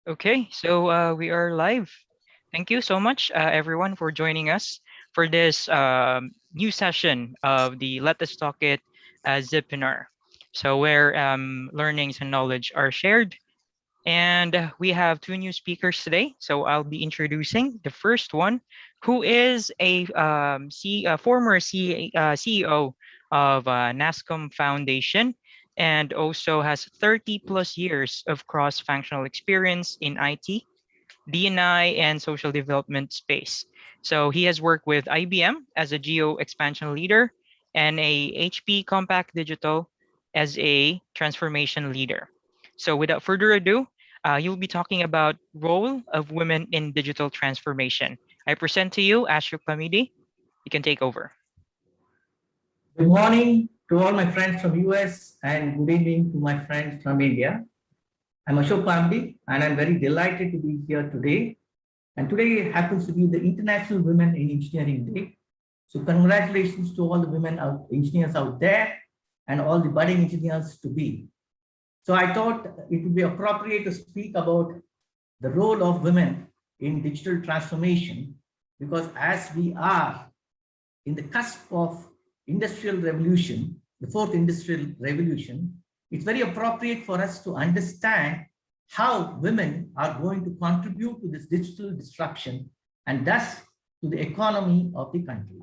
Okay, so we are live. Thank you so much, everyone, for joining us for this new session of the Let Us Talk It ZIPINAR. So, where learnings and knowledge are shared. And we have two new speakers today. So, I'll be introducing the first one, who is a former CEO of NASCOM Foundation and also has 30 plus years of cross-functional experience in IT, D&I, and social development space. So he has worked with IBM as a geo expansion leader and a HP Compact Digital as a transformation leader. So without further ado, you'll be talking about role of women in digital transformation. I present to you Ashok. You can take over. Good morning to all my friends from US and good evening to my friends from India. I'm Ashok and I'm very delighted to be here today. And today happens to be the International Women in Engineering Day. So congratulations to all the engineers out there and all the budding engineers to be. So I thought it would be appropriate to speak about the role of women in digital transformation, because as we are in the cusp of industrial revolution, the fourth industrial revolution, it's very appropriate for us to understand how women are going to contribute to this digital disruption and thus to the economy of the country.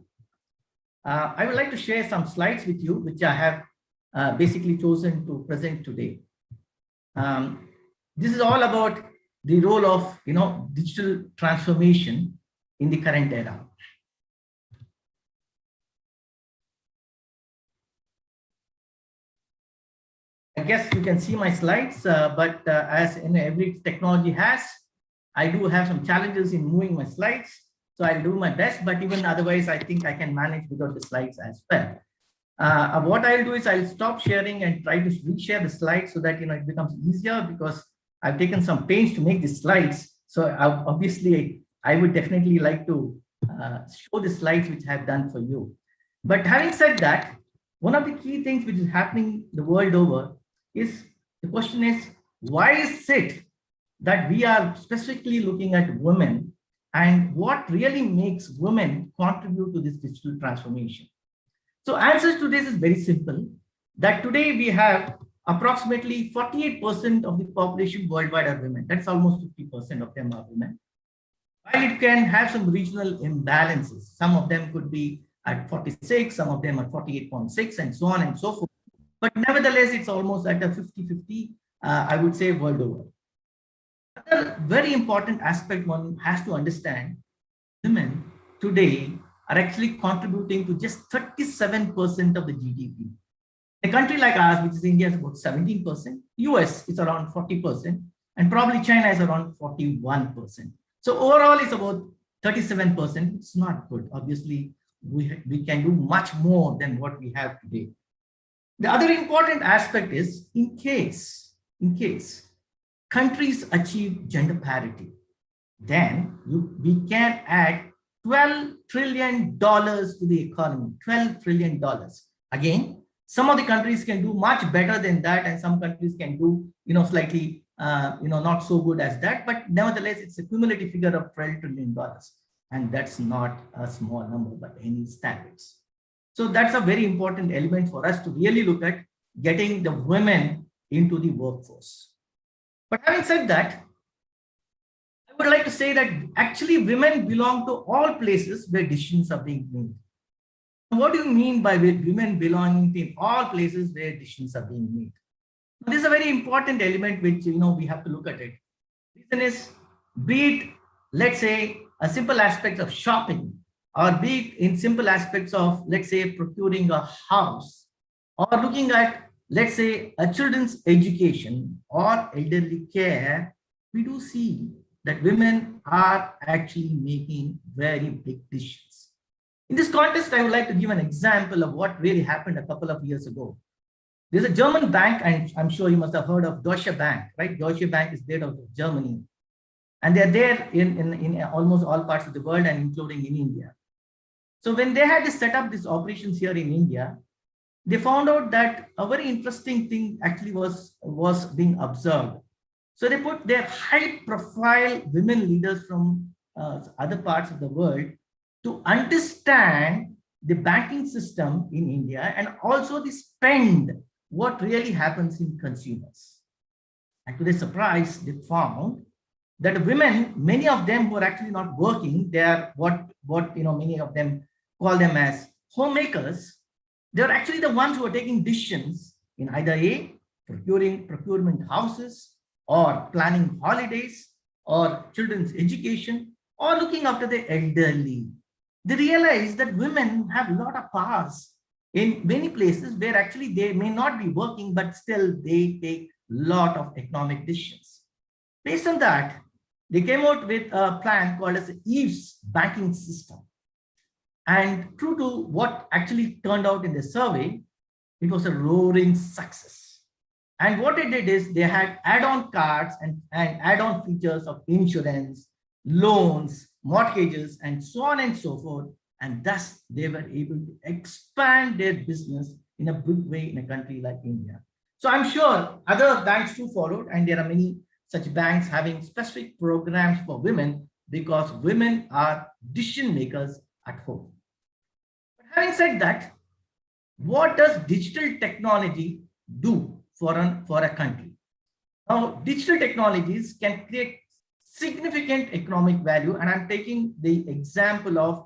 I would like to share some slides with you, which I have basically chosen to present today. This is all about the role of digital transformation in the current era. I guess you can see my slides, but as in every technology has, I do have some challenges in moving my slides. So I'll do my best, but even otherwise, I think I can manage without the slides as well. What I'll do is I'll stop sharing and try to reshare the slides so that it becomes easier, because I've taken some pains to make the slides. So obviously, I would definitely like to show the slides which I've done for you. But having said that, one of the key things which is happening the world over is the question is, why is it that we are specifically looking at women, and what really makes women contribute to this digital transformation? So answer to this is very simple, that today we have approximately 48% of the population worldwide are women. That's almost 50% of them are women. While it can have some regional imbalances, some of them could be at 46, some of them at 48.6, and so on and so forth. But nevertheless, it's almost at a 50-50, I would say, world over. Another very important aspect one has to understand, women today are actually contributing to just 37% of the GDP. A country like ours, which is India, is about 17%, US is around 40%, and probably China is around 41%. So overall, it's about 37%. It's not good. Obviously, we can do much more than what we have today. The other important aspect is, in case countries achieve gender parity, then we can add $12 trillion to the economy, $12 trillion. Again, some of the countries can do much better than that, and some countries can do, slightly, not so good as that. But nevertheless, it's a cumulative figure of $12 trillion. And that's not a small number by any standards. So that's a very important element for us to really look at getting the women into the workforce. But having said that, I would like to say that actually women belong to all places where decisions are being made. What do you mean by women belonging to all places where decisions are being made? This is a very important element which we have to look at it. The reason is, be it, let's say, a simple aspect of shopping, or be it in simple aspects of, let's say, procuring a house, or looking at, let's say, a children's education or elderly care, we do see that women are actually making very big decisions. In this context, I would like to give an example of what really happened a couple of years ago. There's a German bank, and I'm sure you must have heard of Deutsche Bank, right? Deutsche Bank is based out of Germany. And they're there in almost all parts of the world, and including in India. So when they had to set up these operations here in India, they found out that a very interesting thing actually was being observed. So they put their high profile women leaders from other parts of the world to understand the banking system in India and also the spend, what really happens in consumers. And to their surprise, they found that women, many of them who are actually not working, they are what many of them call them as homemakers. They're actually the ones who are taking decisions in either A, procurement houses, or planning holidays, or children's education, or looking after the elderly. They realize that women have a lot of powers in many places where actually they may not be working, but still they take a lot of economic decisions. Based on that, they came out with a plan called as Eve's banking system. And true to what actually turned out in the survey, it was a roaring success. And what they did is they had add-on cards and add-on features of insurance, loans, mortgages, and so on and so forth. And thus they were able to expand their business in a big way in a country like India. So I'm sure other banks too followed, and there are many such banks having specific programs for women because women are decision makers at home. But having said that, what does digital technology do for a country? Now, digital technologies can create significant economic value, and I'm taking the example of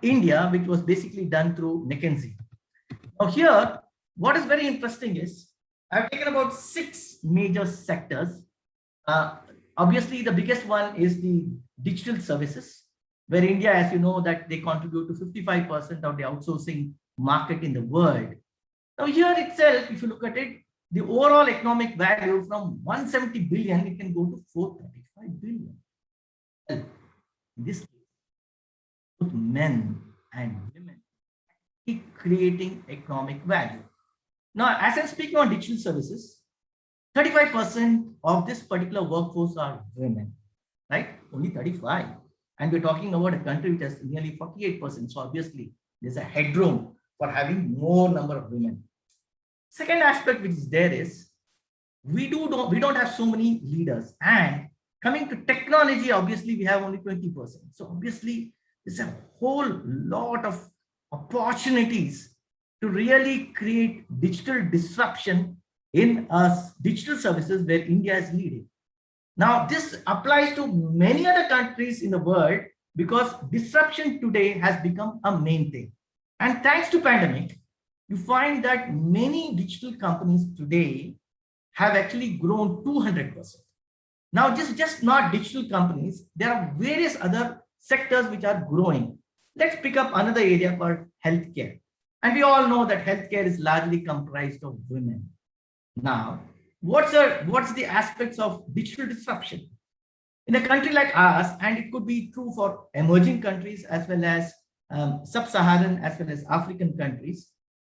India, which was basically done through McKinsey. Now here, what is very interesting is I've taken about 6 major sectors. Obviously, the biggest one is the digital services, where India, as you know, that they contribute to 55% of the outsourcing market in the world. Now here itself, if you look at it, the overall economic value from 170 billion, it can go to 435 billion. Well, in this case, both men and women keep creating economic value. Now, as I'm speaking on digital services, 35% of this particular workforce are women, right? Only 35. And we're talking about a country which has nearly 48%. So obviously, there's a headroom for having more number of women. Second aspect which is there is we don't have so many leaders. And coming to technology, obviously, we have only 20%. So obviously, there's a whole lot of opportunities to really create digital disruption in digital services where India is leading. Now, this applies to many other countries in the world because disruption today has become a main thing. And thanks to pandemic, you find that many digital companies today have actually grown 200%. Now, just not digital companies, there are various other sectors which are growing. Let's pick up another area called healthcare. And we all know that healthcare is largely comprised of women. Now, what's the aspects of digital disruption? In a country like ours, and it could be true for emerging countries as well as sub-Saharan as well as African countries,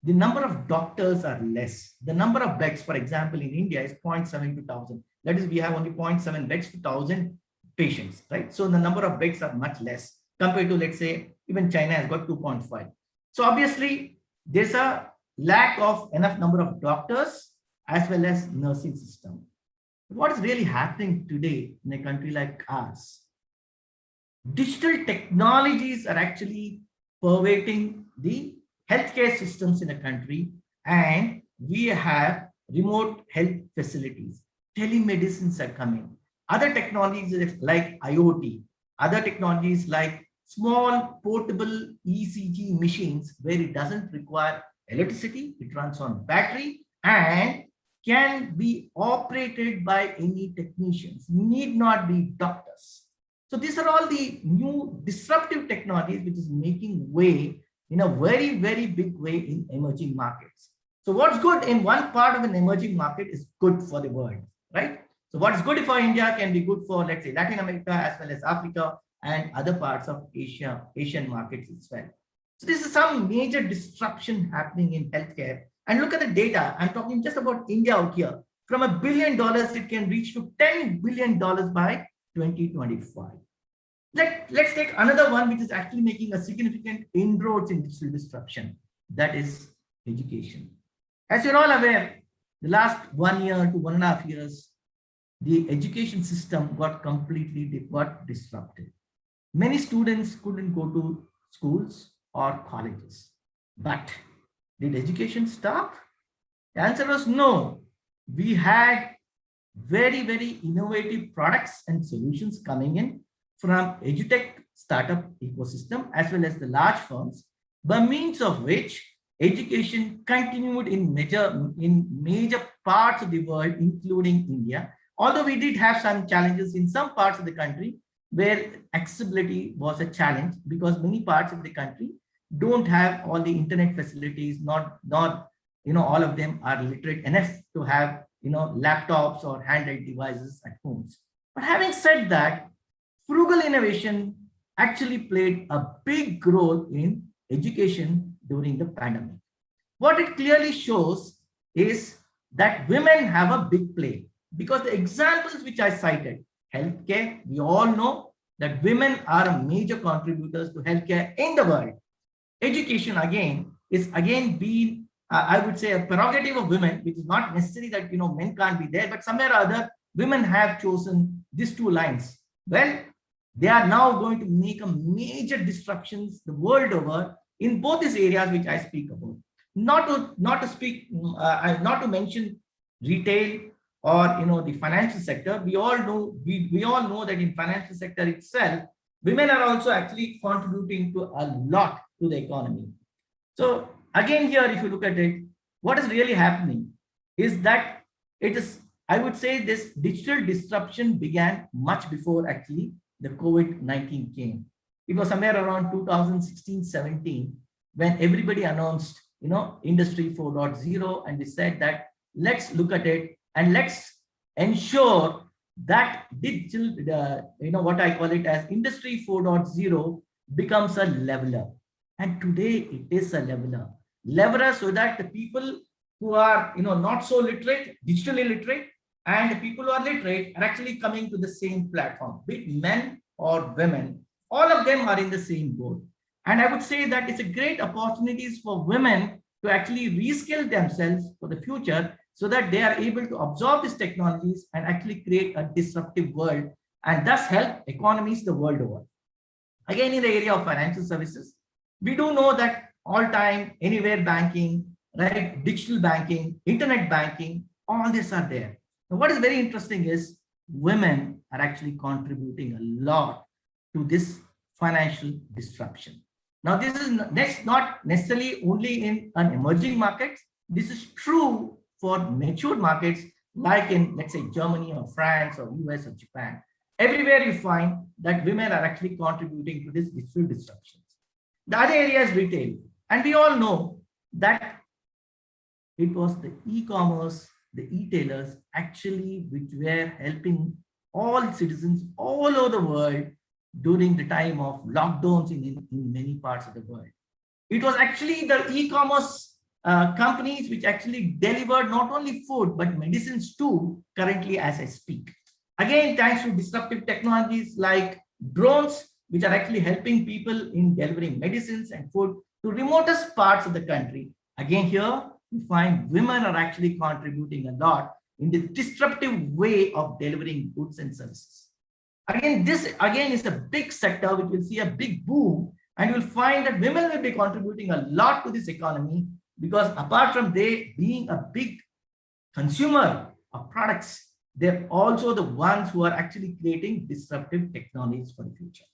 the number of doctors are less. The number of beds, for example, in India is 0.7 to 1,000. That is, we have only 0.7 beds to 1,000 patients, right? So the number of beds are much less compared to, let's say, even China has got 2.5. So obviously, there's a lack of enough number of doctors as well as nursing system. What is really happening today in a country like ours? Digital technologies are actually pervading the healthcare systems in the country, and we have remote health facilities. Telemedicines are coming. Other technologies like IoT, other technologies like small portable ECG machines where it doesn't require electricity, it runs on battery and can be operated by any technicians, need not be doctors. So these are all the new disruptive technologies which is making way in a very, very big way in emerging markets. So what's good in one part of an emerging market is good for the world, right? So what's good for India can be good for, let's say, Latin America as well as Africa and other parts of Asian markets as well. So this is some major disruption happening in healthcare. And look at the data. I'm talking just about India out here. From $1 billion, it can reach to $10 billion by 2025. Let's take another one which is actually making a significant inroads in digital disruption. That is education. As you're all aware, the last 1 year to 1.5 years, the education system got disrupted. Many students couldn't go to schools or colleges. But did education stop? The answer was no. We had very, very innovative products and solutions coming in from edutech startup ecosystem as well as the large firms, by means of which education continued in major parts of the world, including India. Although we did have some challenges in some parts of the country where accessibility was a challenge, because many parts of the country don't have all the internet facilities, not all of them are literate enough to have laptops or handheld devices at homes. But having said that, frugal innovation actually played a big role in education during the pandemic. What it clearly shows is that women have a big play, because the examples which I cited, healthcare, we all know that women are major contributors to healthcare in the world. Education again is again being, I would say, a prerogative of women, which is not necessary that men can't be there, but somewhere or other women have chosen these two lines. Well, they are now going to make a major disruptions the world over in both these areas which I speak about. Not to mention retail or the financial sector. We all know that in financial sector itself, women are also actually contributing to a lot to the economy. So again, here, if you look at it, what is really happening is that it is, I would say, this digital disruption began much before actually the COVID-19 came. It was somewhere around 2016-17 when everybody announced, Industry 4.0, and they said that let's look at it and let's ensure that digital, what I call it as Industry 4.0 becomes a leveler. And today it is a leveler so that the people who are not so literate, digitally literate, and the people who are literate are actually coming to the same platform, be it men or women. All of them are in the same boat. And I would say that it's a great opportunities for women to actually reskill themselves for the future, so that they are able to absorb these technologies and actually create a disruptive world, and thus help economies the world over. Again, in the area of financial services, we do know that all time, anywhere banking, right? Digital banking, internet banking, all these are there. Now, what is very interesting is women are actually contributing a lot to this financial disruption. Now, this is not necessarily only in an emerging markets. This is true for matured markets like in, let's say, Germany or France or US or Japan. Everywhere you find that women are actually contributing to this digital disruptions. The other area is retail. And we all know that it was the e-commerce, the e-tailers actually which were helping all citizens all over the world during the time of lockdowns in many parts of the world. It was actually the e-commerce companies which actually delivered not only food, but medicines too, currently as I speak. Again, thanks to disruptive technologies like drones, which are actually helping people in delivering medicines and food to remotest parts of the country. Again, here we find women are actually contributing a lot in the disruptive way of delivering goods and services. Again, this again is a big sector which will see a big boom, and you'll find that women will be contributing a lot to this economy, because apart from they being a big consumer of products, they're also the ones who are actually creating disruptive technologies for the future.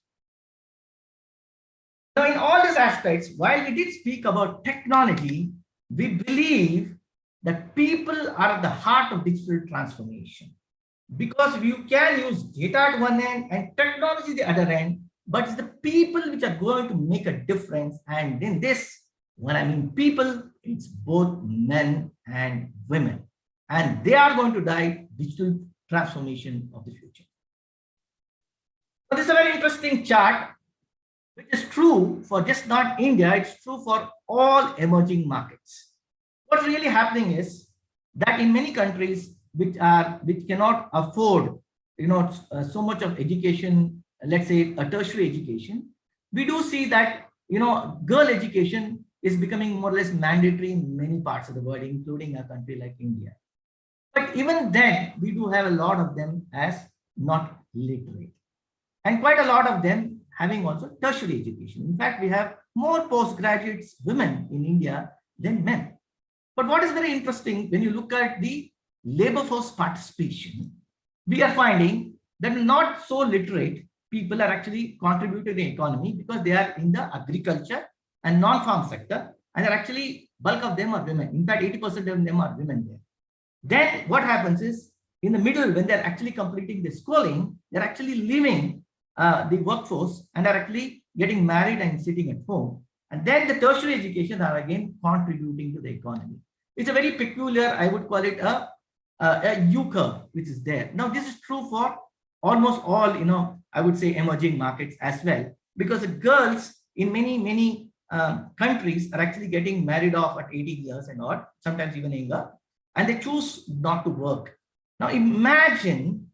Now, in all these aspects, while we did speak about technology, we believe that people are at the heart of digital transformation, because you can use data at one end and technology at the other end, but it's the people which are going to make a difference. And in this, when I mean people, it's both men and women, and they are going to drive digital transformation of the future. So this is a very interesting chart, which is true for just not India, it's true for all emerging markets. What's really happening is that in many countries which cannot afford so much of education, let's say a tertiary education, we do see that girl education is becoming more or less mandatory in many parts of the world, including a country like India. But even then, we do have a lot of them as not literate, and quite a lot of them having also tertiary education. In fact, we have more postgraduates women in India than men. But what is very interesting, when you look at the labor force participation, we are finding that not so literate people are actually contributing to the economy because they are in the agriculture and non-farm sector, and they're actually bulk of them are women. In fact, 80% of them are women there. Then what happens is, in the middle, when they're actually completing the schooling, they're actually leaving the workforce and are actually getting married and sitting at home. And then the tertiary education are again contributing to the economy. It's a very peculiar, I would call it a U curve, which is there. Now, this is true for almost all, I would say emerging markets as well, because the girls in many countries are actually getting married off at 18 years and odd, sometimes even younger, and they choose not to work. Now imagine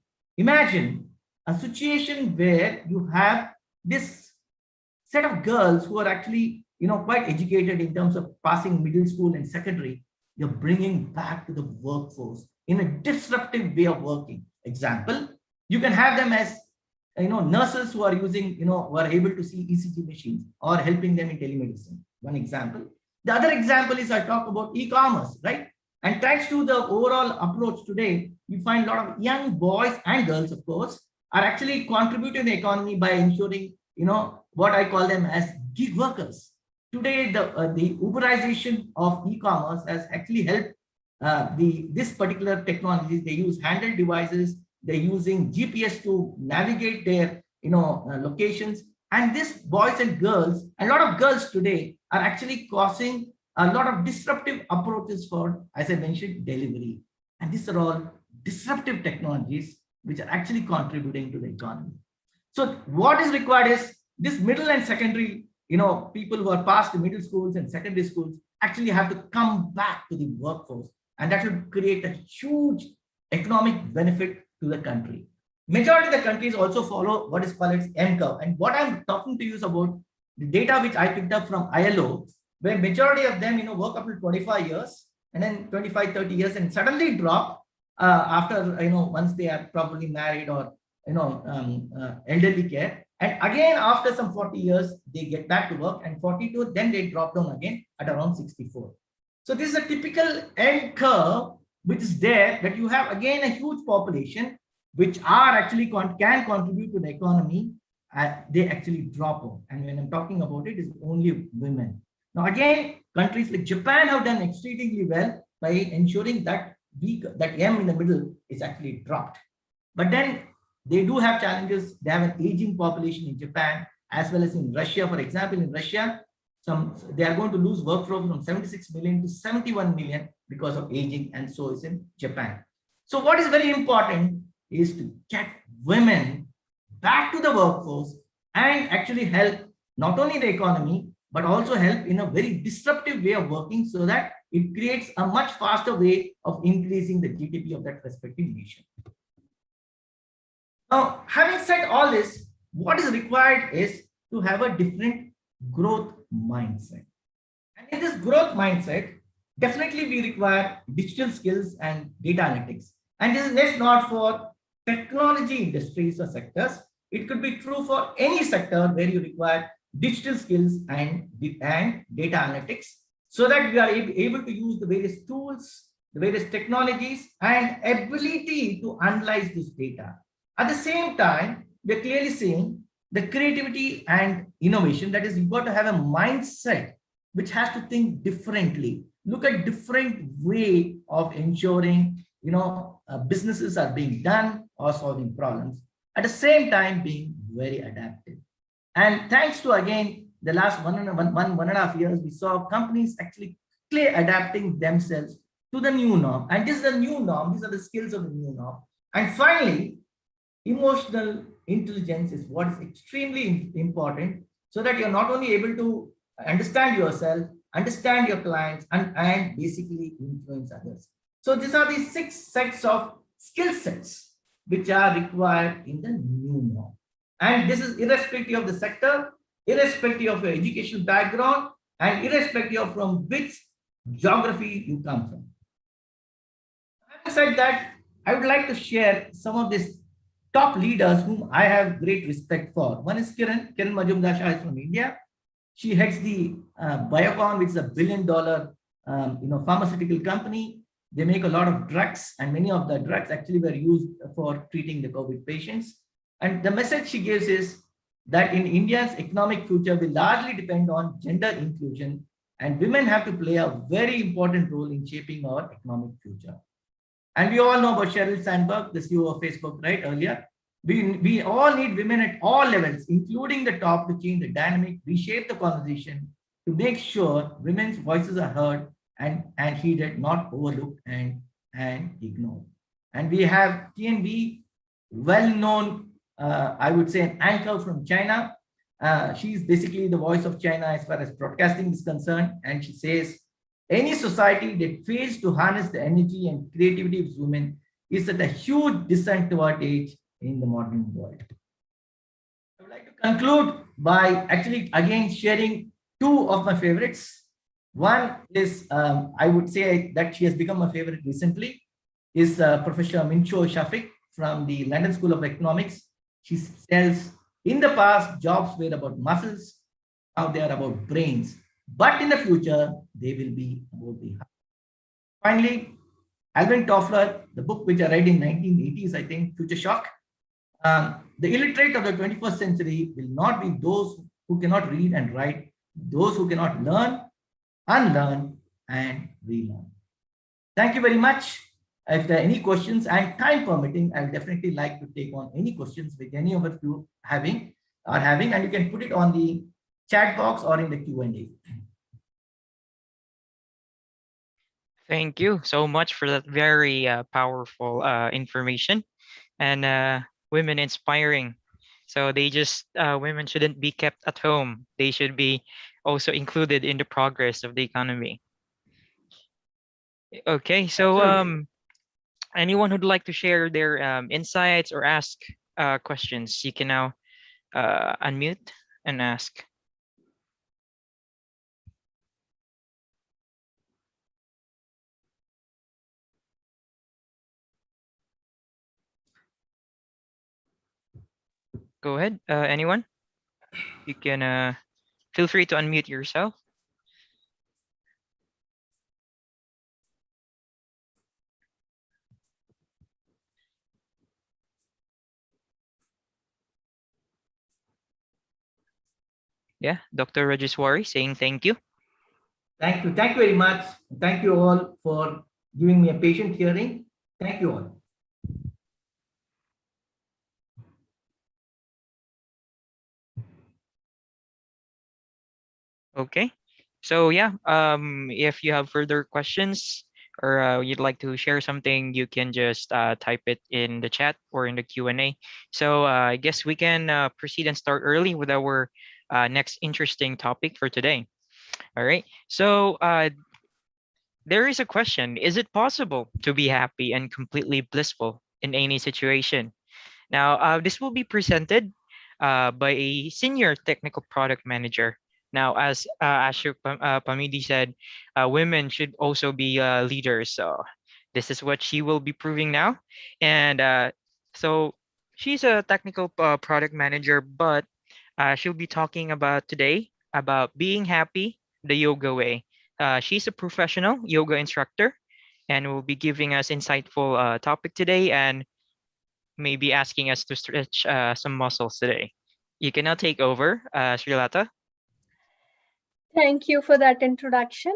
a situation where you have this set of girls who are actually, quite educated in terms of passing middle school and secondary. You're bringing back to the workforce in a disruptive way of working. Example, you can have them as, nurses who are using, who are able to see ECG machines or helping them in telemedicine. One example. The other example is, I talk about e-commerce, right? And thanks to the overall approach today, we find a lot of young boys and girls, of course, are actually contributing to the economy by ensuring, what I call them as gig workers. Today, the Uberization of e-commerce has actually helped this particular technologies. They use handheld devices. They're using GPS to navigate their, locations. And these boys and girls, a lot of girls today are actually causing a lot of disruptive approaches for, as I mentioned, delivery. And these are all disruptive technologies which are actually contributing to the economy. So what is required is this middle and secondary, people who are past the middle schools and secondary schools actually have to come back to the workforce. And that will create a huge economic benefit to the country. Majority of the countries also follow what is called as M curve. And what I'm talking to you is about the data which I picked up from ILO, where majority of them, work up to 25 years and then 25, 30 years and suddenly drop after, once they are probably married or, elderly care. And again, after some 40 years, they get back to work, and 42, then they drop down again at around 64. So this is a typical end curve, which is there, that you have again a huge population, which are actually can contribute to the economy. They actually drop off. And when I'm talking about it, it's only women. Now, again, countries like Japan have done exceedingly well by ensuring that that M in the middle is actually dropped. But then they do have challenges. They have an aging population in Japan, as well as in Russia. For example, in Russia, they are going to lose workforce from 76 million to 71 million because of aging, and so is in Japan. So what is very important is to get women back to the workforce and actually help not only the economy, but also help in a very disruptive way of working, so that it creates a much faster way of increasing the GDP of that respective nation. Now, having said all this, what is required is to have a different growth mindset. And in this growth mindset, definitely we require digital skills and data analytics. And this is not for technology industries or sectors. It could be true for any sector where you require digital skills and data analytics, so that we are able to use the various tools, the various technologies, and ability to analyze this data. At the same time, we're clearly seeing the creativity and innovation. That is, you've got to have a mindset which has to think differently, look at different way of ensuring, businesses are being done or solving problems. At the same time, being very adaptive. And thanks to, again, the last one and a half years, we saw companies actually adapting themselves to the new norm. And this is the new norm. These are the skills of the new norm. And finally, emotional intelligence is what is extremely important, so that you're not only able to understand yourself, understand your clients, and basically influence others. So these are the 6 sets of skill sets which are required in the new norm. And this is irrespective of the sector, irrespective of your educational background, and irrespective of from which geography you come from. Having said that, I would like to share some of these top leaders whom I have great respect for. One is Kiran Majumdar Shah is from India. She heads the Biocon, which is $1 billion pharmaceutical company. They make a lot of drugs, and many of the drugs actually were used for treating the COVID patients. And the message she gives is that in India's economic future will largely depend on gender inclusion, and women have to play a very important role in shaping our economic future. And we all know about Sheryl Sandberg, the CEO of Facebook, right? Earlier, we all need women at all levels, including the top, to change the dynamic, reshape the conversation, to make sure women's voices are heard and heeded, not overlooked and ignored. And we have TNB, well-known, I would say, an anchor from China. She's basically the voice of China as far as broadcasting is concerned. And she says, any society that fails to harness the energy and creativity of women is at a huge disadvantage in the modern world. I would like to conclude by actually again sharing two of my favorites. One is, I would say that she has become my favorite recently, is Professor Mincho Shafiq from the London School of Economics. She says, in the past, jobs were about muscles, now they are about brains. But in the future, they will be about the heart. Finally, Alvin Toffler, the book which I read in 1980s, I think, Future Shock. The illiterate of the 21st century will not be those who cannot read and write, those who cannot learn, unlearn, and relearn. Thank you very much. If there are any questions and time permitting, I would definitely like to take on any questions which any of you having, and you can put it on the chat box or in the Q&A. Thank you so much for that very powerful information, and women inspiring. So they just women shouldn't be kept at home. They should be also included in the progress of the economy. Okay, so Absolutely. anyone who'd like to share their insights or ask questions, you can now unmute and ask. Go ahead, anyone. You can feel free to unmute yourself. Yeah, Dr. Rajeswari saying thank you. Thank you. Thank you very much. Thank you all for giving me a patient hearing. Thank you all. Okay. So yeah, if you have further questions or you'd like to share something, you can just type it in the chat or in the Q&A. So I guess we can proceed and start early with our next interesting topic for today. All right. So there is a question: is it possible to be happy and completely blissful in any situation? Now, this will be presented by a senior technical product manager. Now, as Ashok Pamidi said, women should also be leaders. So this is what she will be proving now. And so she's a technical product manager, but she'll be talking about today about being happy the yoga way. She's a professional yoga instructor and will be giving us insightful topic today and maybe asking us to stretch some muscles today. You can now take over, Srilata. Thank you for that introduction.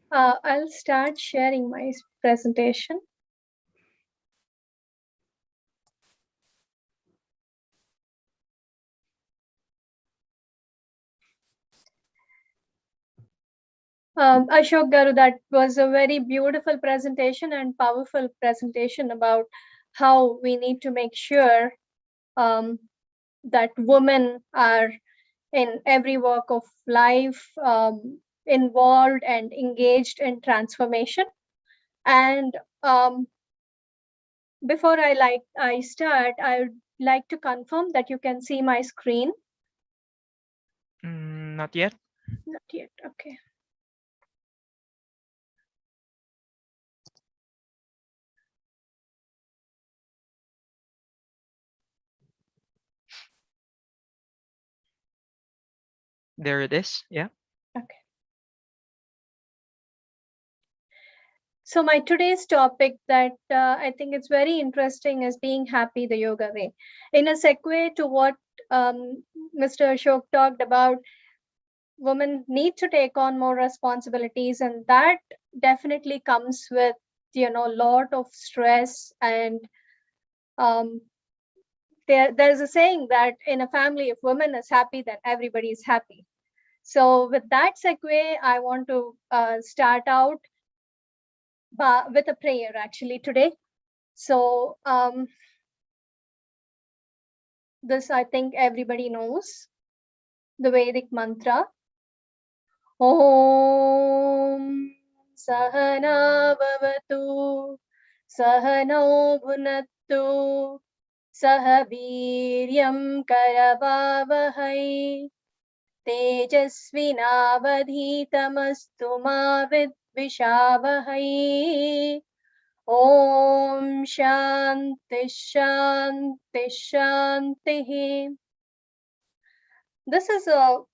I'll start sharing my presentation. Ashok Garu, that was a very beautiful presentation and powerful presentation about how we need to make sure that women are in every walk of life involved and engaged in transformation. And before I start, I would like to confirm that you can see my screen. Not yet. Not yet. Okay. There it is. Yeah. Okay. So my today's topic that I think it's very interesting is being happy the yoga way. In a segue to what Mr. Ashok talked about, women need to take on more responsibilities, and that definitely comes with a lot of stress. And um, there's a saying that in a family, if woman is happy, then everybody is happy. So with that segue, I want to start out with a prayer actually today. So this I think everybody knows, the Vedic mantra. Om Sahana Bhavatu Sahano Bhunattu Sahaviryam Karavavahai Tejasvinavadhitamastu ma vidvishavahai. Om Shanti Shanti Shanti. This is a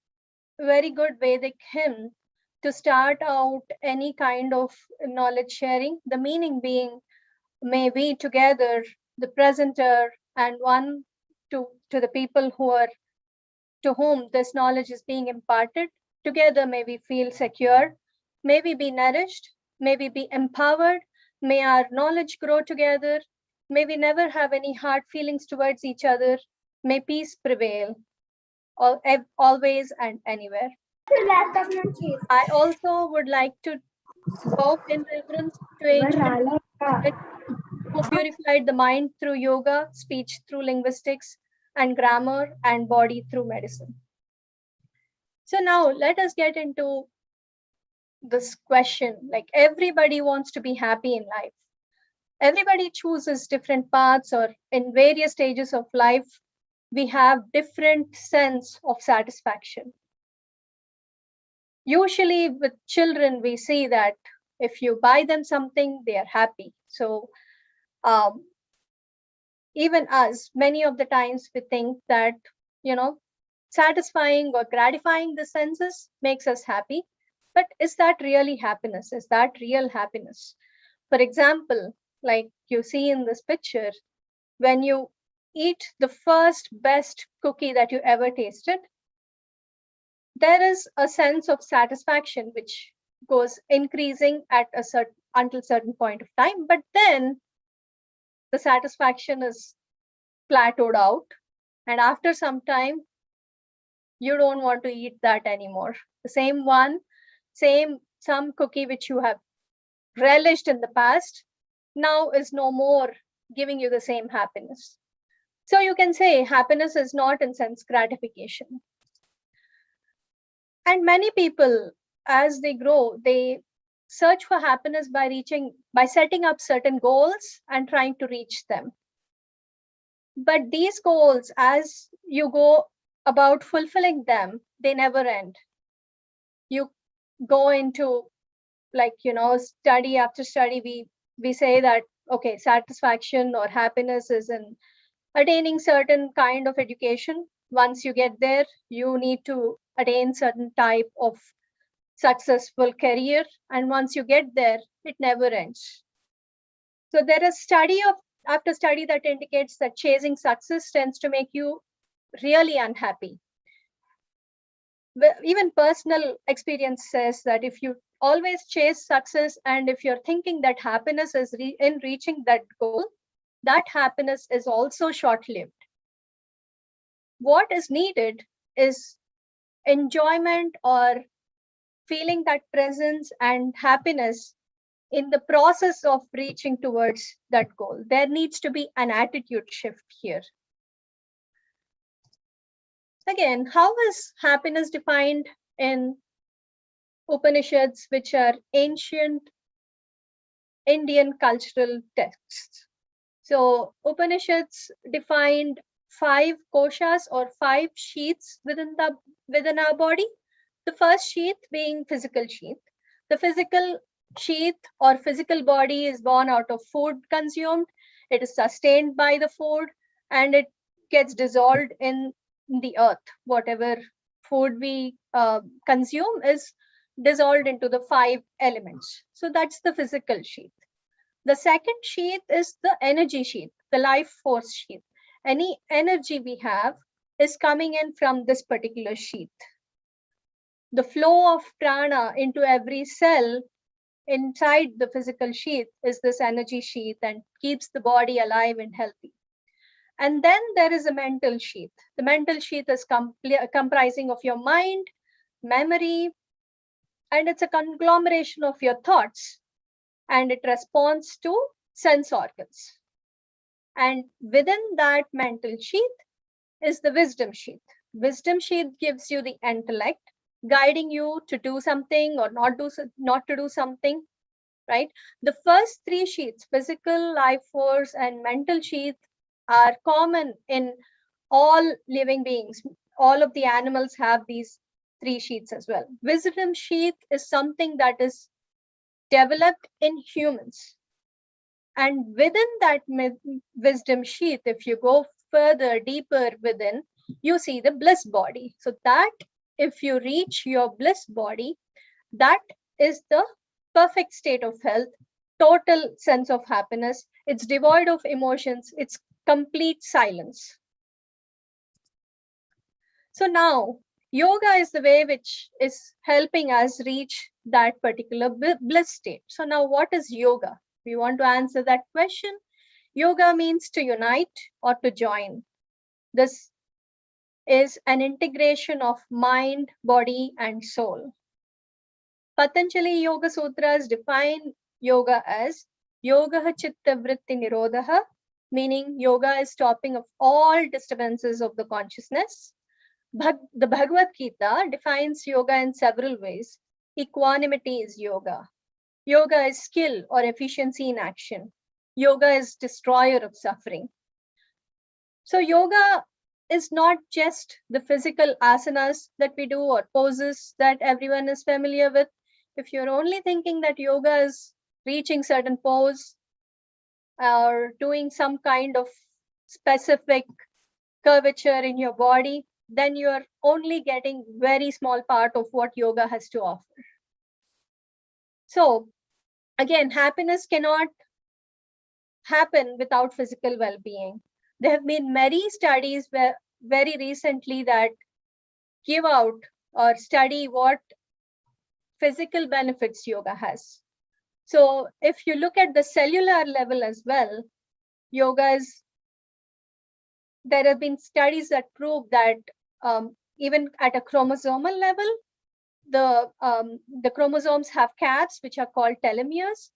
very good Vedic hymn to start out any kind of knowledge sharing. The meaning being, may we together, the presenter and one to the people who are to whom this knowledge is being imparted, together may we feel secure, may we be nourished, may we be empowered, may our knowledge grow together, may we never have any hard feelings towards each other, may peace prevail always and anywhere. I also would like to bow in reverence to ancient who purified the mind through yoga, speech through linguistics, and grammar, and body through medicine. So now let us get into this question. Like, everybody wants to be happy in life. Everybody chooses different paths, or in various stages of life, we have different sense of satisfaction. Usually with children, we see that if you buy them something, they are happy. So even us, many of the times we think that, satisfying or gratifying the senses makes us happy. But is that really happiness? Is that real happiness? For example, like you see in this picture, when you eat the first best cookie that you ever tasted, there is a sense of satisfaction which goes increasing at a certain until certain point of time, but then the satisfaction is plateaued out, and after some time you don't want to eat that anymore. The some cookie which you have relished in the past now is no more giving you the same happiness. So you can say happiness is not in sense gratification. And many people, as they grow, they search for happiness by setting up certain goals and trying to reach them. But these goals, as you go about fulfilling them, they never end. You go into, like, study after study, we say that, okay, satisfaction or happiness is in attaining certain kind of education. Once you get there, you need to attain certain type of successful career, and once you get there, it never ends. So there is study after study that indicates that chasing success tends to make you really unhappy. Even personal experience says that if you always chase success, and if you're thinking that happiness is in reaching that goal, that happiness is also short-lived. What is needed is enjoyment, or feeling that presence and happiness in the process of reaching towards that goal. There needs to be an attitude shift here. Again, how is happiness defined in Upanishads, which are ancient Indian cultural texts? So Upanishads defined 5 koshas, or 5 sheaths within our body. The first sheath being physical sheath. The physical sheath or physical body is born out of food consumed. It is sustained by the food, and it gets dissolved in the earth, whatever food we consume is dissolved into the 5 elements. So that's the physical sheath. The second sheath is the energy sheath, the life force sheath. Any energy we have is coming in from this particular sheath. The flow of prana into every cell inside the physical sheath is this energy sheath and keeps the body alive and healthy. And then there is a mental sheath. The mental sheath is comprising of your mind, memory, and it's a conglomeration of your thoughts, and it responds to sense organs. And within that mental sheath is the wisdom sheath. Wisdom sheath gives you the intellect, guiding you to do something or not to do something, right? The first 3 sheaths, physical, life force, and mental sheath, are common in all living beings. All of the animals have these 3 sheaths as well. Wisdom sheath is something that is developed in humans. And within that wisdom sheath, if you go further, deeper within, you see the bliss body. So that if you reach your bliss body, that is the perfect state of health, total sense of happiness. It's devoid of emotions. It's complete silence. So now, yoga is the way which is helping us reach that particular bliss state. So now, what is yoga? We want to answer that question. Yoga means to unite or to join. This is an integration of mind, body, and soul. Patanjali Yoga Sutras define yoga as yoga chitta vritti nirodha, meaning yoga is stopping of all disturbances of the consciousness. The Bhagavad Gita defines yoga in several ways. Equanimity is yoga. Yoga is skill or efficiency in action. Yoga is destroyer of suffering. So yoga is not just the physical asanas that we do or poses that everyone is familiar with. If you're only thinking that yoga is reaching certain pose or doing some kind of specific curvature in your body, then you're only getting very small part of what yoga has to offer. So again, happiness cannot happen without physical well-being. There have been many studies where very recently that give out or study what physical benefits yoga has. So if you look at the cellular level as well, yoga is, there have been studies that prove that even at a chromosomal level, the chromosomes have caps which are called telomeres,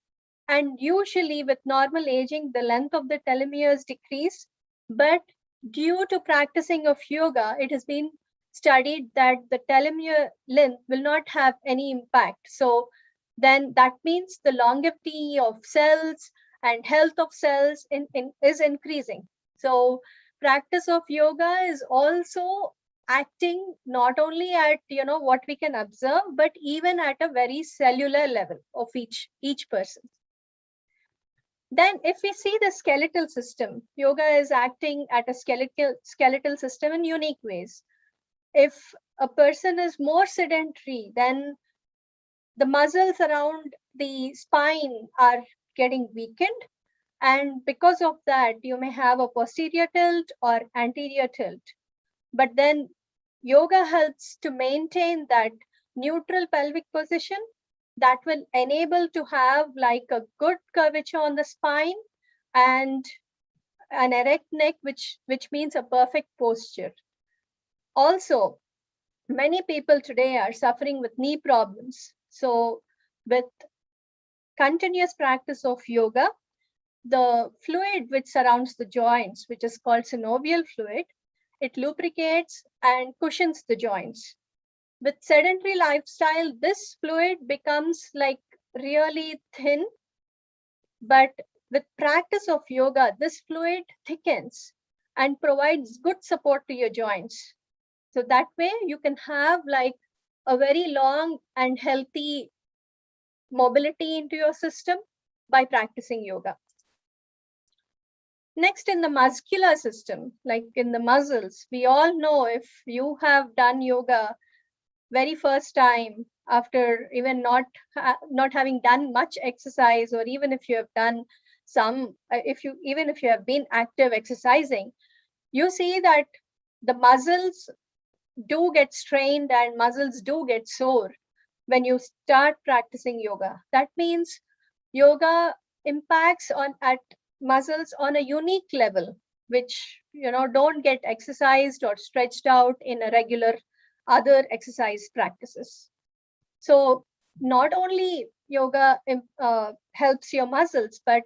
and usually with normal aging the length of the telomeres decrease, but due to practicing of yoga it has been studied that the telomere length will not have any impact. So then that means the longevity of cells and health of cells is increasing. So practice of yoga is also acting not only at what we can observe, but even at a very cellular level of each person. Then if we see the skeletal system, yoga is acting at a skeletal system in unique ways. If a person is more sedentary, then the muscles around the spine are getting weakened, and because of that you may have a posterior tilt or anterior tilt. But then yoga helps to maintain that neutral pelvic position that will enable to have like a good curvature on the spine and an erect neck, which means a perfect posture. Also, many people today are suffering with knee problems. So with continuous practice of yoga, the fluid which surrounds the joints, which is called synovial fluid, it lubricates and cushions the joints. With sedentary lifestyle, this fluid becomes like really thin, but with practice of yoga, this fluid thickens and provides good support to your joints. So that way you can have like a very long and healthy mobility into your system by practicing yoga. Next, in the muscular system, like in the muscles, we all know if you have done yoga very first time after even not having done much exercise, or even if you have done some, if you have been active exercising, you see that the muscles do get strained and muscles do get sore when you start practicing yoga. That means yoga impacts on at muscles on a unique level, which don't get exercised or stretched out in a regular other exercise practices. So not only yoga helps your muscles, but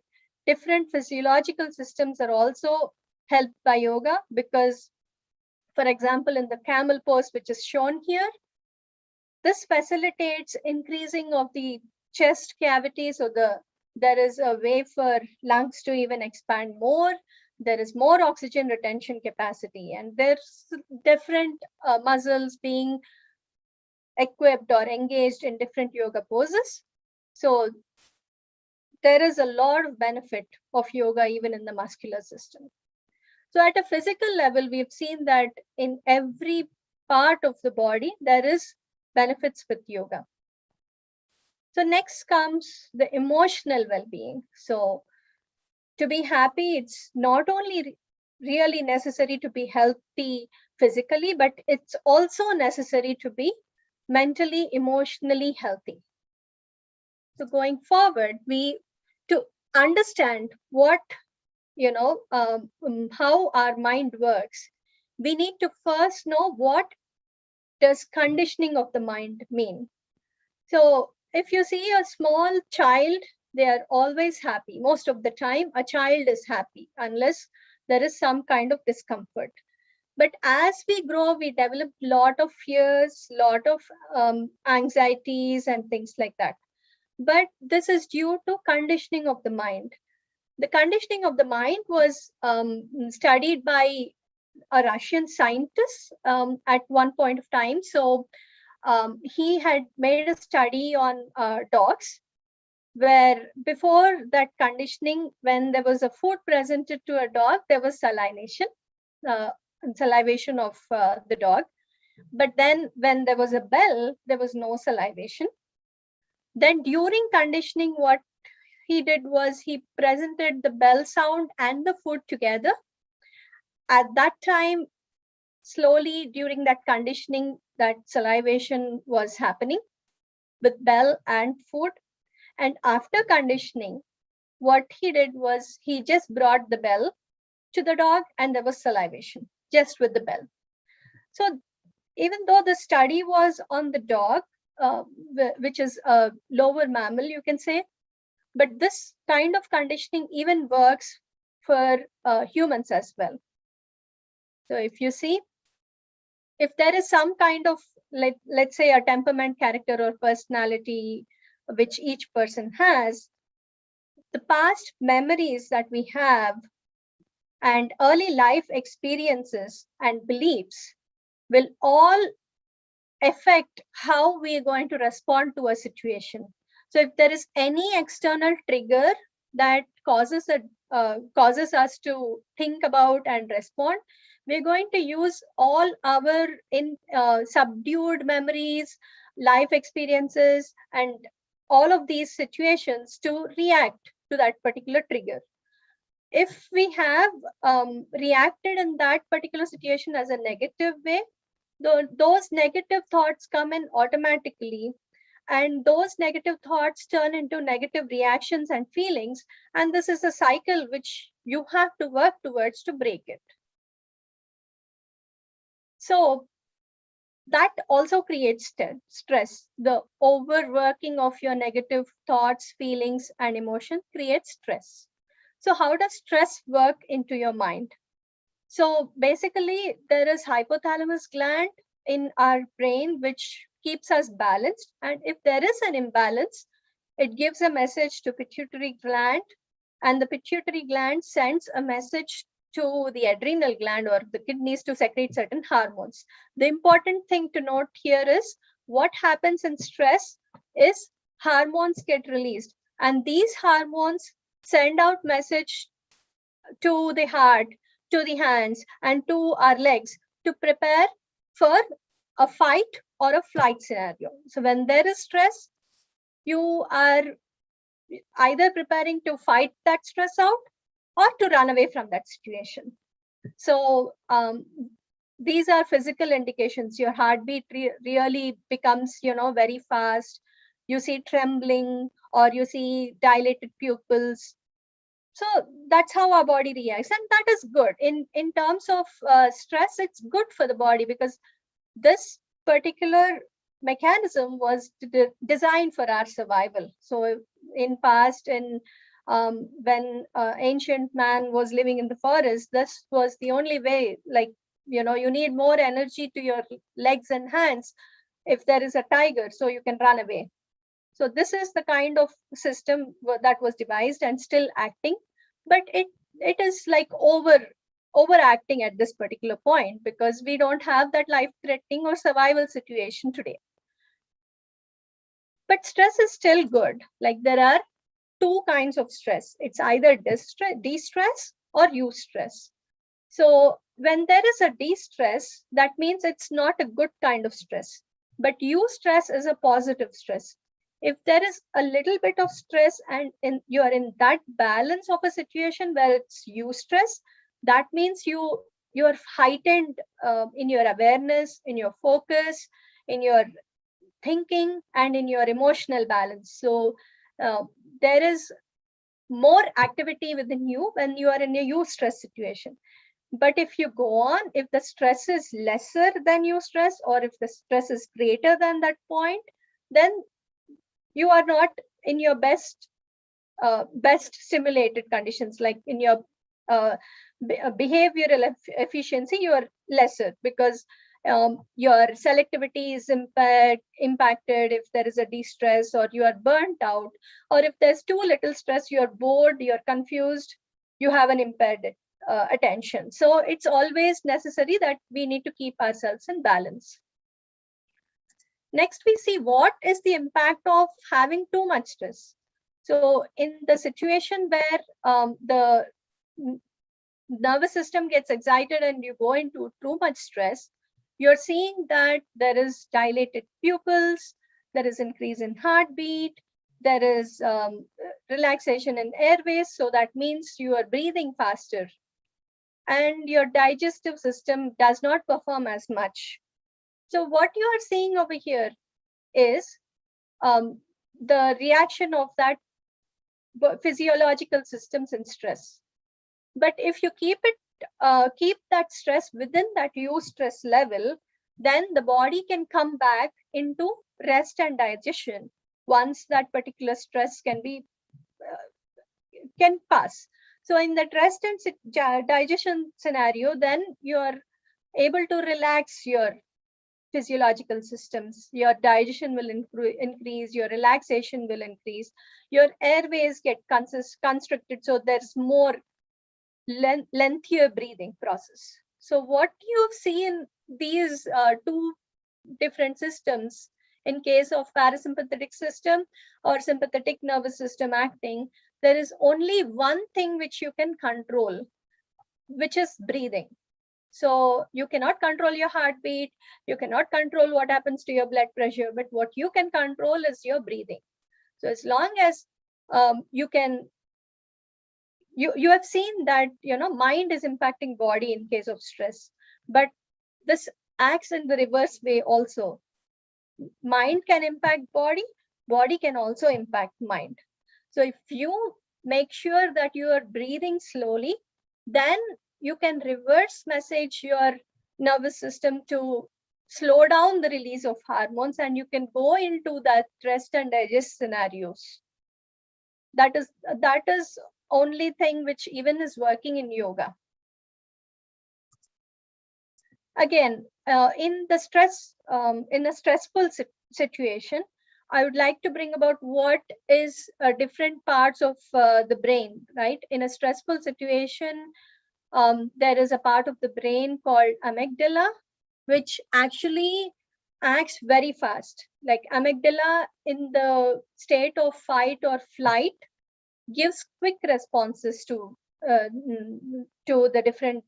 different physiological systems are also helped by yoga, because for example, in the camel pose, which is shown here, this facilitates increasing of the chest cavity. So there is a way for lungs to even expand more. There is more oxygen retention capacity, and there's different muscles being equipped or engaged in different yoga poses. So there is a lot of benefit of yoga even in the muscular system. So at a physical level, we've seen that in every part of the body, there is benefits with yoga. So next comes the emotional well-being. So to be happy, it's not only really necessary to be healthy physically, but it's also necessary to be mentally, emotionally healthy. So going forward, to understand what how our mind works, we need to first know what does conditioning of the mind mean. So if you see a small child, they are always happy. Most of the time, a child is happy unless there is some kind of discomfort. But as we grow, we develop a lot of fears, lot of anxieties and things like that. But this is due to conditioning of the mind. The conditioning of the mind was studied by a Russian scientist at one point of time. So he had made a study on dogs, where before that conditioning, when there was a food presented to a dog, there was uh, salivation of the dog. But then when there was a bell, there was no salivation. Then during conditioning, what he did was he presented the bell sound and the food together. At that time, slowly during that conditioning, that salivation was happening with bell and food. And after conditioning, what he did was he just brought the bell to the dog and there was salivation just with the bell. So even though the study was on the dog, which is a lower mammal, you can say, but this kind of conditioning even works for humans as well. So if you see, if there is some kind of, let's say, a temperament, character, or personality which each person has, the past memories that we have and early life experiences and beliefs will all affect how we are going to respond to a situation. So if there is any external trigger that causes us to think about and respond, we're going to use all our subdued memories, life experiences, and all of these situations to react to that particular trigger. If we have reacted in that particular situation as a negative way, those negative thoughts come in automatically, and those negative thoughts turn into negative reactions and feelings, and this is a cycle which you have to work towards to break it. So that also creates stress. The overworking of your negative thoughts, feelings, and emotion creates stress. So how does stress work into your mind? So basically, there is hypothalamus gland in our brain which keeps us balanced. And if there is an imbalance, it gives a message to pituitary gland, and the pituitary gland sends a message to the adrenal gland or the kidneys to secrete certain hormones. The important thing to note here is what happens in stress is hormones get released, and these hormones send out message to the heart, to the hands, and to our legs to prepare for a fight or a flight scenario. So when there is stress, you are either preparing to fight that stress out or to run away from that situation. So these are physical indications. Your heartbeat really becomes, very fast. You see trembling, or you see dilated pupils. So that's how our body reacts, and that is good. In terms of stress, it's good for the body, because this particular mechanism was designed for our survival. So in past, and when ancient man was living in the forest, this was the only way. Like, you need more energy to your legs and hands if there is a tiger, so you can run away. So this is the kind of system that was devised and still acting, but it is like overacting at this particular point, because we don't have that life threatening or survival situation today. But stress is still good. Like, there are two kinds of stress. It's either de-stress or eustress. So when there is a de-stress, that means it's not a good kind of stress. But eustress is a positive stress. If there is a little bit of stress and you are in that balance of a situation where it's eustress, that means you're heightened in your awareness, in your focus, in your thinking, and in your emotional balance. So there is more activity within you when you are in a eustress situation. But if you go on, if the stress is lesser than eustress, or if the stress is greater than that point, then you are not in your best stimulated conditions. Like, in your behavioral efficiency, you are lesser, because your selectivity is impacted if there is a de-stress, or you are burnt out, or if there's too little stress, you're bored, you're confused, you have an impaired attention. So it's always necessary that we need to keep ourselves in balance. Next, we see what is the impact of having too much stress. So in the situation where the nervous system gets excited and you go into too much stress, you're seeing that there is dilated pupils, there is increase in heartbeat, there is relaxation in airways. So that means you are breathing faster, and your digestive system does not perform as much. So what you are seeing over here is the reaction of that physiological systems in stress. But if you keep that stress within that eustress level, then the body can come back into rest and digestion once that particular stress can pass. So in that rest and digestion scenario, then you are able to relax your physiological systems. Your digestion will increase, your relaxation will increase, your airways get constricted, so there's more lengthier breathing process. So what you see in these two different systems, in case of parasympathetic system or sympathetic nervous system acting, there is only one thing which you can control, which is breathing. So you cannot control your heartbeat, you cannot control what happens to your blood pressure, but what you can control is your breathing. So as long as you have seen that mind is impacting body in case of stress, but this acts in the reverse way also. Mind can impact body, body can also impact mind. So if you make sure that you are breathing slowly, then you can reverse message your nervous system to slow down the release of hormones, and you can go into that rest and digest scenarios. That is only thing which even is working in yoga. Again, in the stress, in a stressful situation, I would like to bring about what is different parts of the brain, right? In a stressful situation, there is a part of the brain called amygdala, which actually acts very fast. Like, amygdala in the state of fight or flight gives quick responses to to the different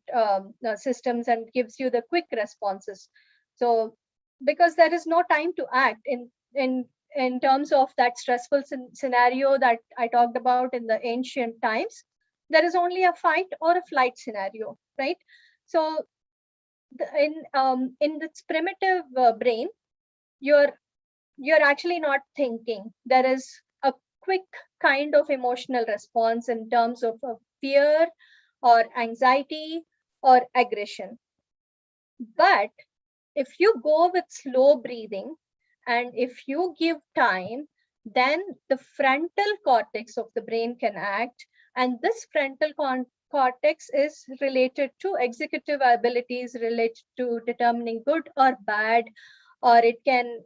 systems and gives you the quick responses. So because there is no time to act in terms of that stressful scenario that I talked about in the ancient times, there is only a fight or a flight scenario, right? So in this primitive brain, you're you're actually not thinking. There is a quick kind of emotional response in terms of fear or anxiety or aggression. But if you go with slow breathing and if you give time, then the frontal cortex of the brain can act. And this frontal cortex is related to executive abilities, related to determining good or bad, or it can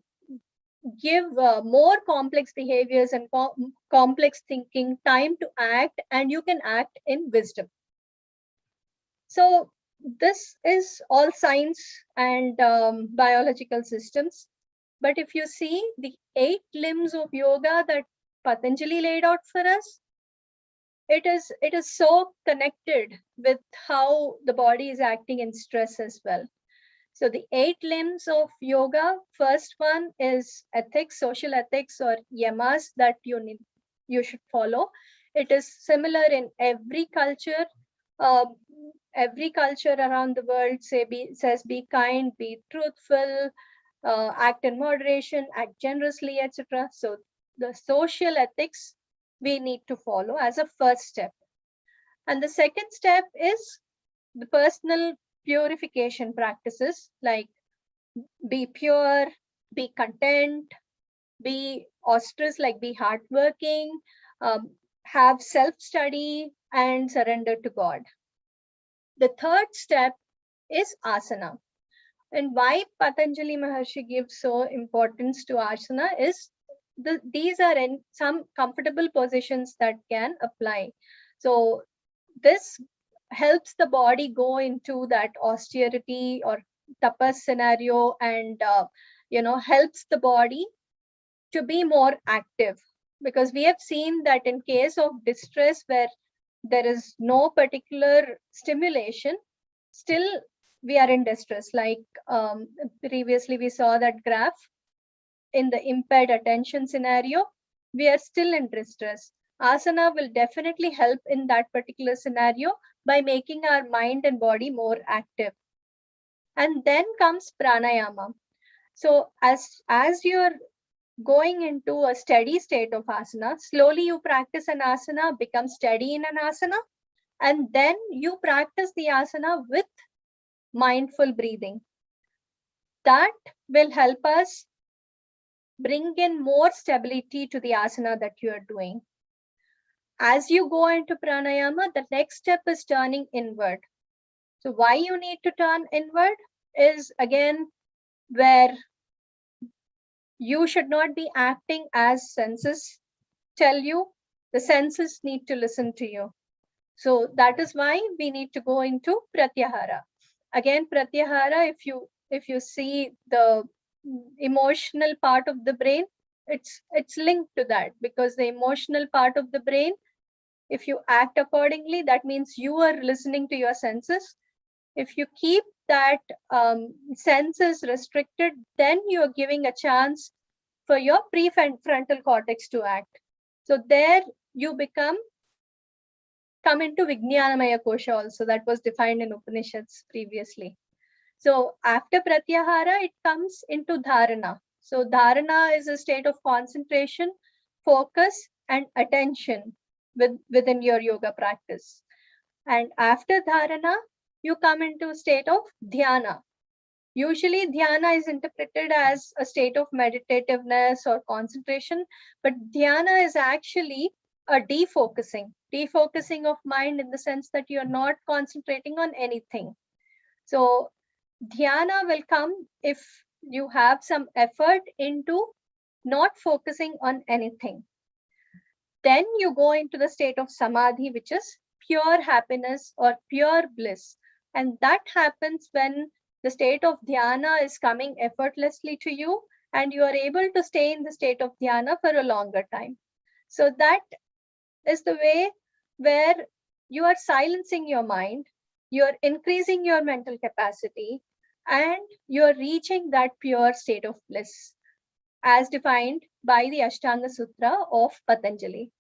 give more complex behaviors and complex thinking time to act, and you can act in wisdom. So this is all science and biological systems. But if you see the 8 limbs of yoga that Patanjali laid out for us, it is so connected with how the body is acting in stress as well. So the 8 limbs of yoga, first one is ethics, social ethics or yamas that you should follow. It is similar in every culture. Uh, every culture around the world says be kind, be truthful, act in moderation, act generously, etc. So the social ethics we need to follow as a first step. And the second step is the personal purification practices like be pure, be content, be auspicious, like be hardworking, have self-study and surrender to God. The third step is asana. And why Patanjali Maharshi gives so importance to asana is these are in some comfortable positions that can apply. So this helps the body go into that austerity or tapas scenario and helps the body to be more active, because we have seen that in case of distress where there is no particular stimulation, still we are in distress. Like previously we saw that graph in the impaired attention scenario, we are still in distress. Asana will definitely help in that particular scenario by making our mind and body more active. And then comes pranayama. So as you're going into a steady state of asana, slowly you practice an asana, become steady in an asana, and then you practice the asana with mindful breathing. That will help us bring in more stability to the asana that you are doing. As you go into pranayama, the next step is turning inward. So why you need to turn inward is again where you should not be acting as senses tell you. The senses need to listen to you. So that is why we need to go into pratyahara. Again, pratyahara, if you see the emotional part of the brain, it's linked to that, because the emotional part of the brain, if you act accordingly, that means you are listening to your senses. If you keep that senses restricted, then you are giving a chance for your prefrontal cortex to act. So there you come into Vijnanamaya Kosha also, that was defined in Upanishads previously. So after Pratyahara, it comes into Dharana. So Dharana is a state of concentration, focus, and attention within your yoga practice. And after Dharana, you come into a state of Dhyana. Usually, dhyana is interpreted as a state of meditativeness or concentration, but dhyana is actually a defocusing of mind, in the sense that you're not concentrating on anything. So, dhyana will come if you have some effort into not focusing on anything. Then you go into the state of samadhi, which is pure happiness or pure bliss. And that happens when the state of dhyana is coming effortlessly to you and you are able to stay in the state of dhyana for a longer time. So that is the way where you are silencing your mind, you are increasing your mental capacity, and you are reaching that pure state of bliss as defined by the Ashtanga Sutra of Patanjali.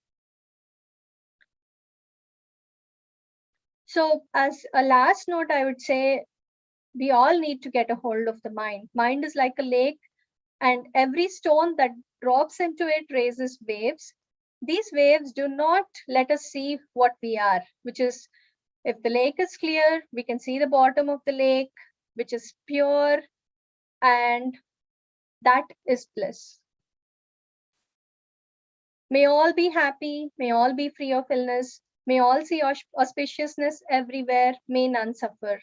So, as a last note, I would say we all need to get a hold of the mind. Mind is like a lake, and every stone that drops into it raises waves. These waves do not let us see what we are, which is, if the lake is clear, we can see the bottom of the lake, which is pure, and that is bliss. May all be happy, may all be free of illness, may all see auspiciousness everywhere, may none suffer.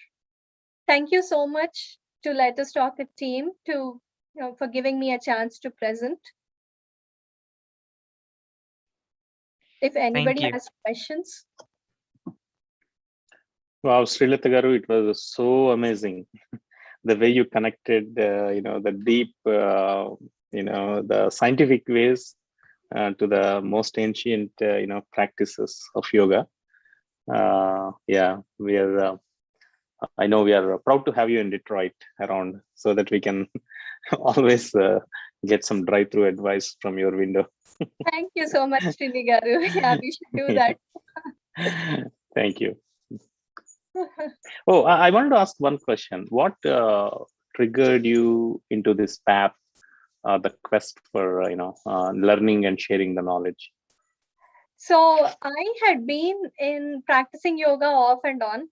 Thank you so much to Let Us Talk It team for giving me a chance to present. If anybody has questions. Wow, Srilatha Garu, it was so amazing. The way you connected, the deep, the scientific ways to the most ancient, practices of yoga. Yeah, we are. I know we are proud to have you in Detroit around, so that we can always get some drive-through advice from your window. Thank you so much, Srini Garu. Yeah, we should do that. Thank you. Oh, I wanted to ask one question. What triggered you into this path, the quest for learning and sharing the knowledge? So I had been in practicing yoga off and on.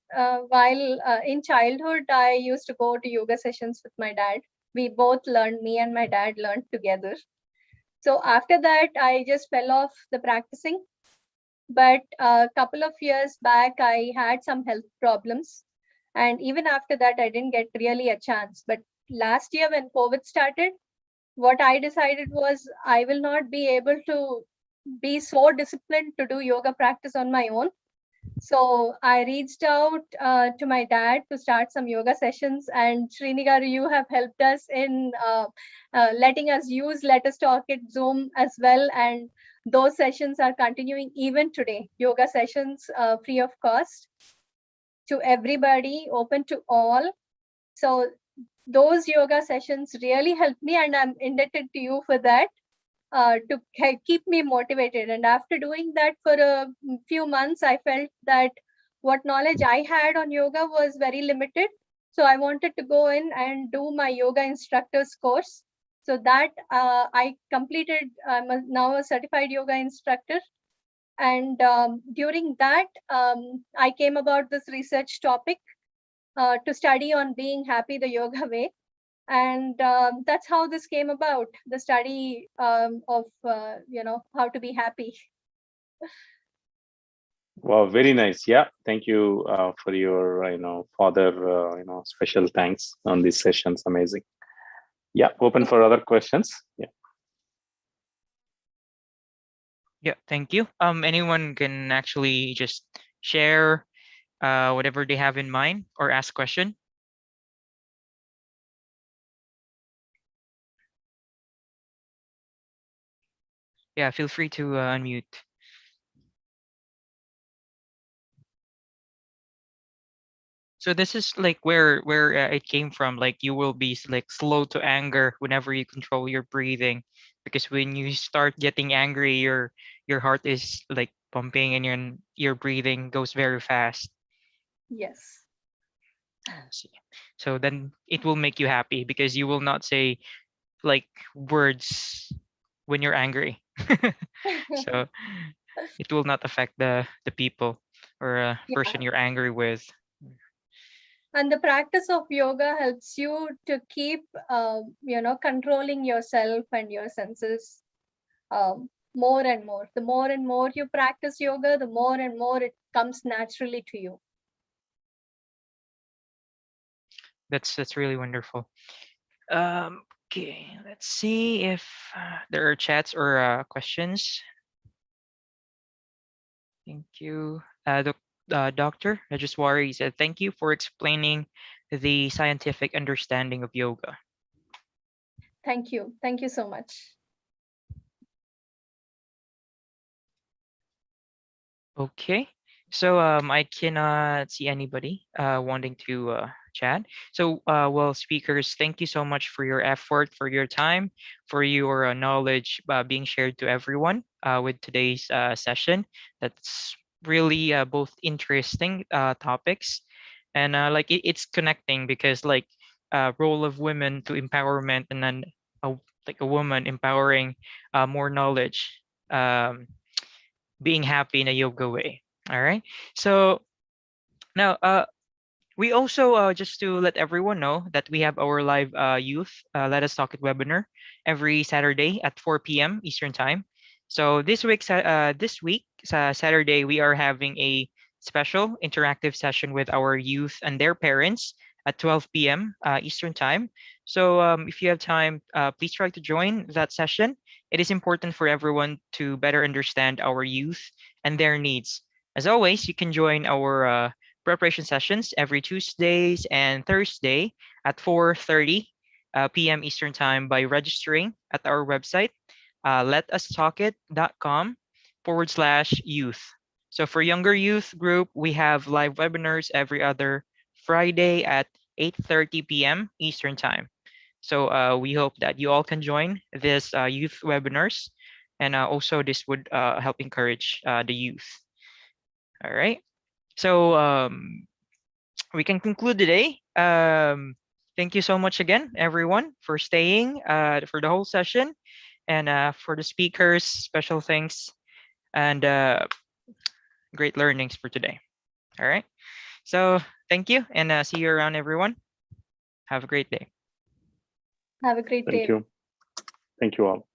While in childhood, I used to go to yoga sessions with my dad. We both learned, me and my dad learned together. So after that, I just fell off the practicing. But a couple of years back, I had some health problems. And even after that, I didn't get really a chance. But last year when COVID started, what I decided was I will not be able to be so disciplined to do yoga practice on my own. So I reached out to my dad to start some yoga sessions, and Srinigaru, you have helped us in letting us use Let Us Talk It Zoom as well, and those sessions are continuing even today. Yoga sessions free of cost to everybody, open to all. So those yoga sessions really helped me, and I'm indebted to you for that. To keep me motivated. And after doing that for a few months, I felt that what knowledge I had on yoga was very limited. So I wanted to go in and do my yoga instructor's course. So that I completed. I'm now a certified yoga instructor. And during that, I came about this research topic to study on being happy the yoga way. And that's how this came about, the study of how to be happy. Wow, very nice. Yeah, thank you for your father special thanks on these sessions. Amazing. Yeah, open for other questions. Yeah, thank you. Anyone can actually just share whatever they have in mind or ask question. Yeah, feel free to unmute. So this is like where it came from. Like you will be like slow to anger whenever you control your breathing, because when you start getting angry, your heart is like pumping and your breathing goes very fast. Yes. See. So then it will make you happy because you will not say like words when you're angry. So it will not affect the people or person Yeah. you're angry with. And the practice of yoga helps you to keep controlling yourself and your senses more and more. The more and more you practice yoga, the more and more it comes naturally to you. That's really wonderful. Okay, let's see if there are chats or questions. Thank you. Dr. Rajaswari said, thank you for explaining the scientific understanding of yoga. Thank you. Thank you so much. Okay. So I cannot see anybody wanting to chat. So well, speakers, thank you so much for your effort, for your time, for your knowledge being shared to everyone with today's session. That's really both interesting topics, and like it's connecting because like role of women to empowerment, and then a, like a woman empowering more knowledge. Being happy in a yoga way. All right. So now, we also just to let everyone know that we have our live youth Let Us Talk It webinar every Saturday at 4 p.m. Eastern Time. So this week Saturday we are having a special interactive session with our youth and their parents at 12 p.m. Eastern Time. So if you have time, please try to join that session. It is important for everyone to better understand our youth and their needs. As always, you can join our preparation sessions every Tuesdays and Thursday at 4:30 p.m. Eastern Time by registering at our website, letustalkit.com/youth. So for younger youth group, we have live webinars every other Friday at 8:30 p.m. Eastern Time. So we hope that you all can join this youth webinars, and also this would help encourage the youth. All right. So we can conclude today. Thank you so much again, everyone, for staying for the whole session, and for the speakers, special thanks, and great learnings for today. All right. So thank you, and see you around, everyone. Have a great day. Have a great Thank day. you. Thank you all.